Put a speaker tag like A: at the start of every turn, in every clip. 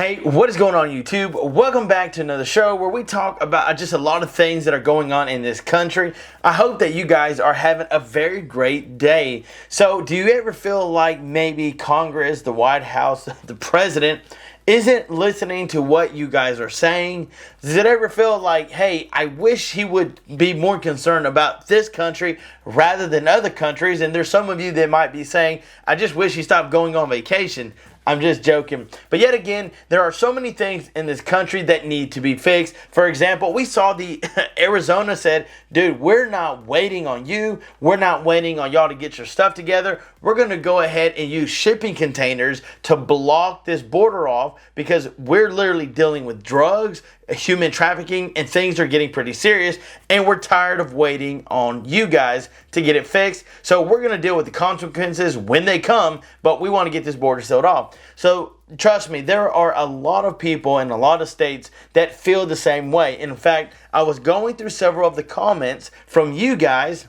A: Hey, what is going on YouTube? Welcome back to another show where we talk about just a lot of things that are going on in this country. I hope that you guys are having a very great day. So, do you ever feel like maybe Congress, the White House, the president isn't listening to what you guys are saying? Does it ever feel like, hey, I wish he would be more concerned about this country rather than other countries? And there's some of you that might be saying, I just wish he stopped going on vacation. I'm just joking. But yet again, there are so many things in this country that need to be fixed. For example, we saw the Arizona said, dude, we're not waiting on you. We're not waiting on y'all to get your stuff together. We're going to go ahead and use shipping containers to block this border off because we're literally dealing with drugs, human trafficking, and things are getting pretty serious. And we're tired of waiting on you guys to get it fixed. So we're going to deal with the consequences when they come, but we want to get this border sealed off. So trust me, there are a lot of people in a lot of states that feel the same way. In fact, I was going through several of the comments from you guys,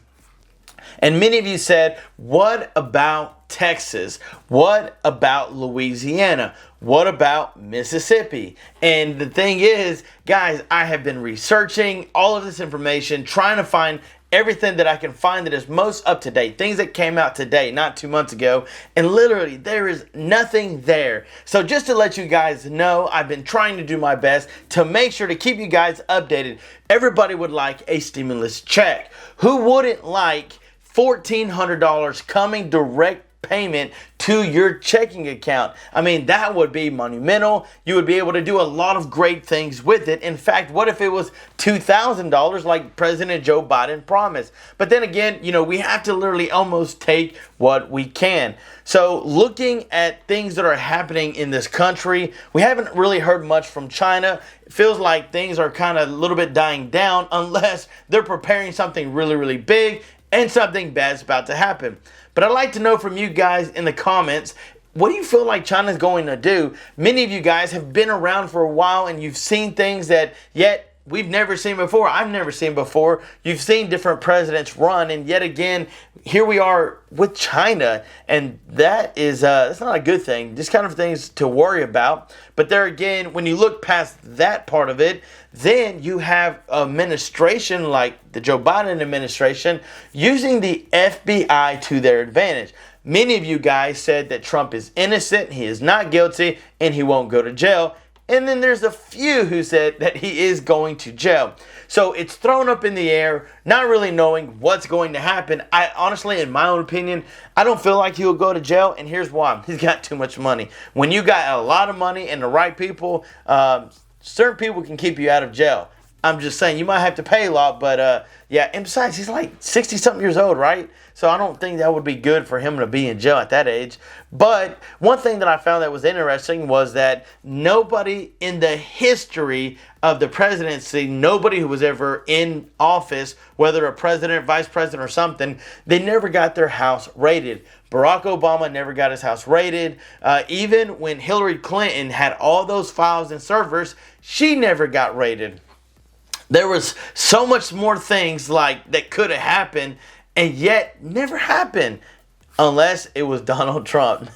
A: and many of you said, what about Texas? What about Louisiana? What about Mississippi? And the thing is, guys, I have been researching all of this information, trying to find everything that I can find that is most up to date, things that came out today, not 2 months ago, and literally there is nothing there. So just to let you guys know, I've been trying to do my best to make sure to keep you guys updated. Everybody would like a stimulus check. Who wouldn't like $1,400 coming direct payment to your checking account? I mean, that would be monumental. You would be able to do a lot of great things with it. In fact, what if it was $2,000 like President Joe Biden promised? But then again, we have to literally almost take what we can. So looking at things that are happening in this country, we haven't really heard much from China. It feels like things are kind of a little bit dying down unless they're preparing something really, really big and something bad's about to happen. But I'd like to know from you guys in the comments, what do you feel like China's going to do? Many of you guys have been around for a while and you've seen things that yet we've never seen before. I've never seen before. You've seen different presidents run, and yet again, here we are with China, and that's not a good thing. Just kind of things to worry about. But there again, when you look past that part of it, then you have administration like the Joe Biden administration using the FBI to their advantage. Many of you guys said that Trump is innocent, he is not guilty, and he won't go to jail. And then there's a few who said that he is going to jail. So it's thrown up in the air, not really knowing what's going to happen. I honestly, in my own opinion, I don't feel like he'll go to jail. And here's why. He's got too much money. When you got a lot of money and the right people, certain people can keep you out of jail. I'm just saying, you might have to pay a lot, but yeah, and besides, he's like 60-something years old, right? So I don't think that would be good for him to be in jail at that age. But one thing that I found that was interesting was that nobody in the history of the presidency, nobody who was ever in office, whether a president, vice president, or something, they never got their house raided. Barack Obama never got his house raided. Even when Hillary Clinton had all those files and servers, she never got raided. There was so much more things like that could have happened and yet never happened unless it was Donald Trump.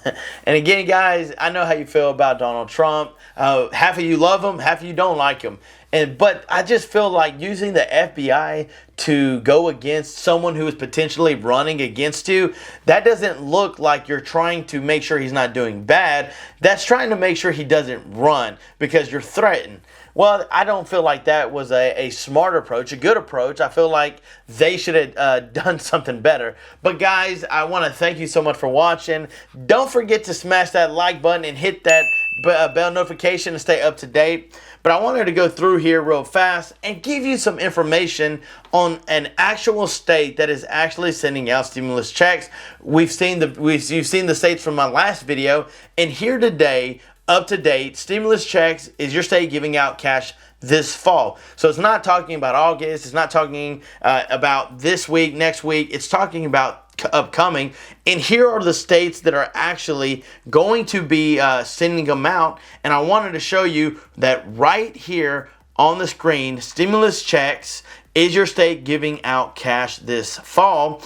A: And again, guys, I know how you feel about Donald Trump. Half of you love him, half of you don't like him. But I just feel like using the FBI to go against someone who is potentially running against you, that doesn't look like you're trying to make sure he's not doing bad. That's trying to make sure he doesn't run because you're threatened. Well, I don't feel like that was a smart approach, a good approach. I feel like they should have done something better. But guys, I want to thank you so much for watching. Don't forget to smash that like button and hit that bell notification to stay up to date. But I wanted to go through here real fast and give you some information on an actual state that is actually sending out stimulus checks. You've seen the states from my last video, and here today, up to date, stimulus checks is your state giving out cash this fall. So it's not talking about August. It's not talking about this week, next week. It's talking about upcoming. And here are the states that are actually going to be sending them out. And I wanted to show you that right here on the screen, stimulus checks is your state giving out cash this fall.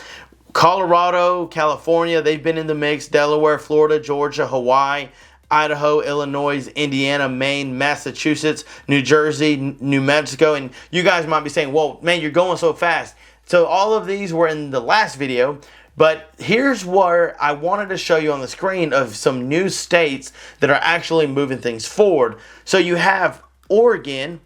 A: Colorado, California, they've been in the mix. Delaware, Florida, Georgia, Hawaii. Idaho, Illinois, Indiana, Maine, Massachusetts, New Jersey, New Mexico. And you guys might be saying, well, man, you're going so fast. So all of these were in the last video. But here's where I wanted to show you on the screen of some new states that are actually moving things forward. So you have Oregon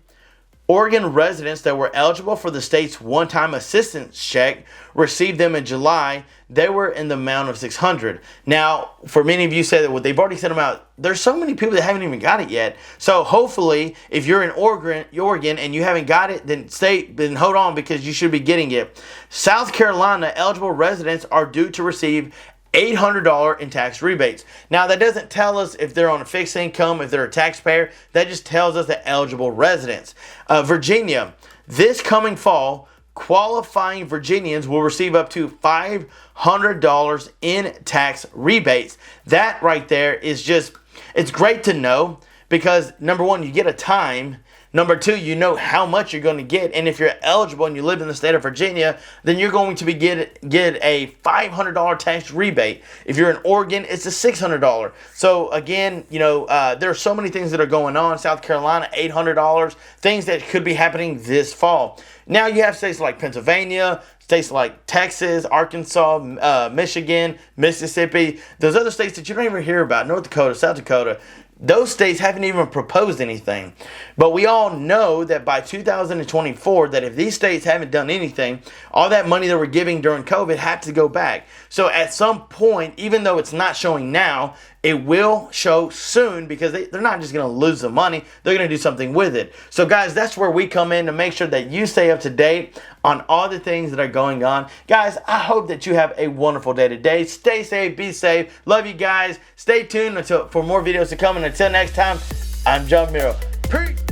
A: residents that were eligible for the state's one-time assistance check received them in July. They were in the amount of $600. Now, for many of you say that they've already sent them out. There's so many people that haven't even got it yet. So hopefully, if you're in Oregon and you haven't got it, then hold on, because you should be getting it. South Carolina eligible residents are due to receive $800 in tax rebates. Now, that doesn't tell us if they're on a fixed income, if they're a taxpayer. That just tells us that eligible residents. Virginia, this coming fall, qualifying Virginians will receive up to $500 in tax rebates. That right there is just, it's great to know, because number one, you get a time. Number two, you know how much you're going to get. And if you're eligible and you live in the state of Virginia, then you're going to get a $500 tax rebate. If you're in Oregon, it's a $600. So again, there are so many things that are going on. South Carolina, $800, things that could be happening this fall. Now you have states like Pennsylvania, states like Texas, Arkansas, Michigan, Mississippi, those other states that you don't even hear about, North Dakota, South Dakota. Those states haven't even proposed anything. But we all know that by 2024, that if these states haven't done anything, all that money that we're giving during COVID had to go back. So at some point, even though it's not showing now, it will show soon, because they're not just going to lose the money. They're going to do something with it. So guys, that's where we come in to make sure that you stay up to date on all the things that are going on. Guys, I hope that you have a wonderful day today. Stay safe, be safe. Love you guys. Stay tuned for more videos to come. And until next time, I'm John Miro. Peace.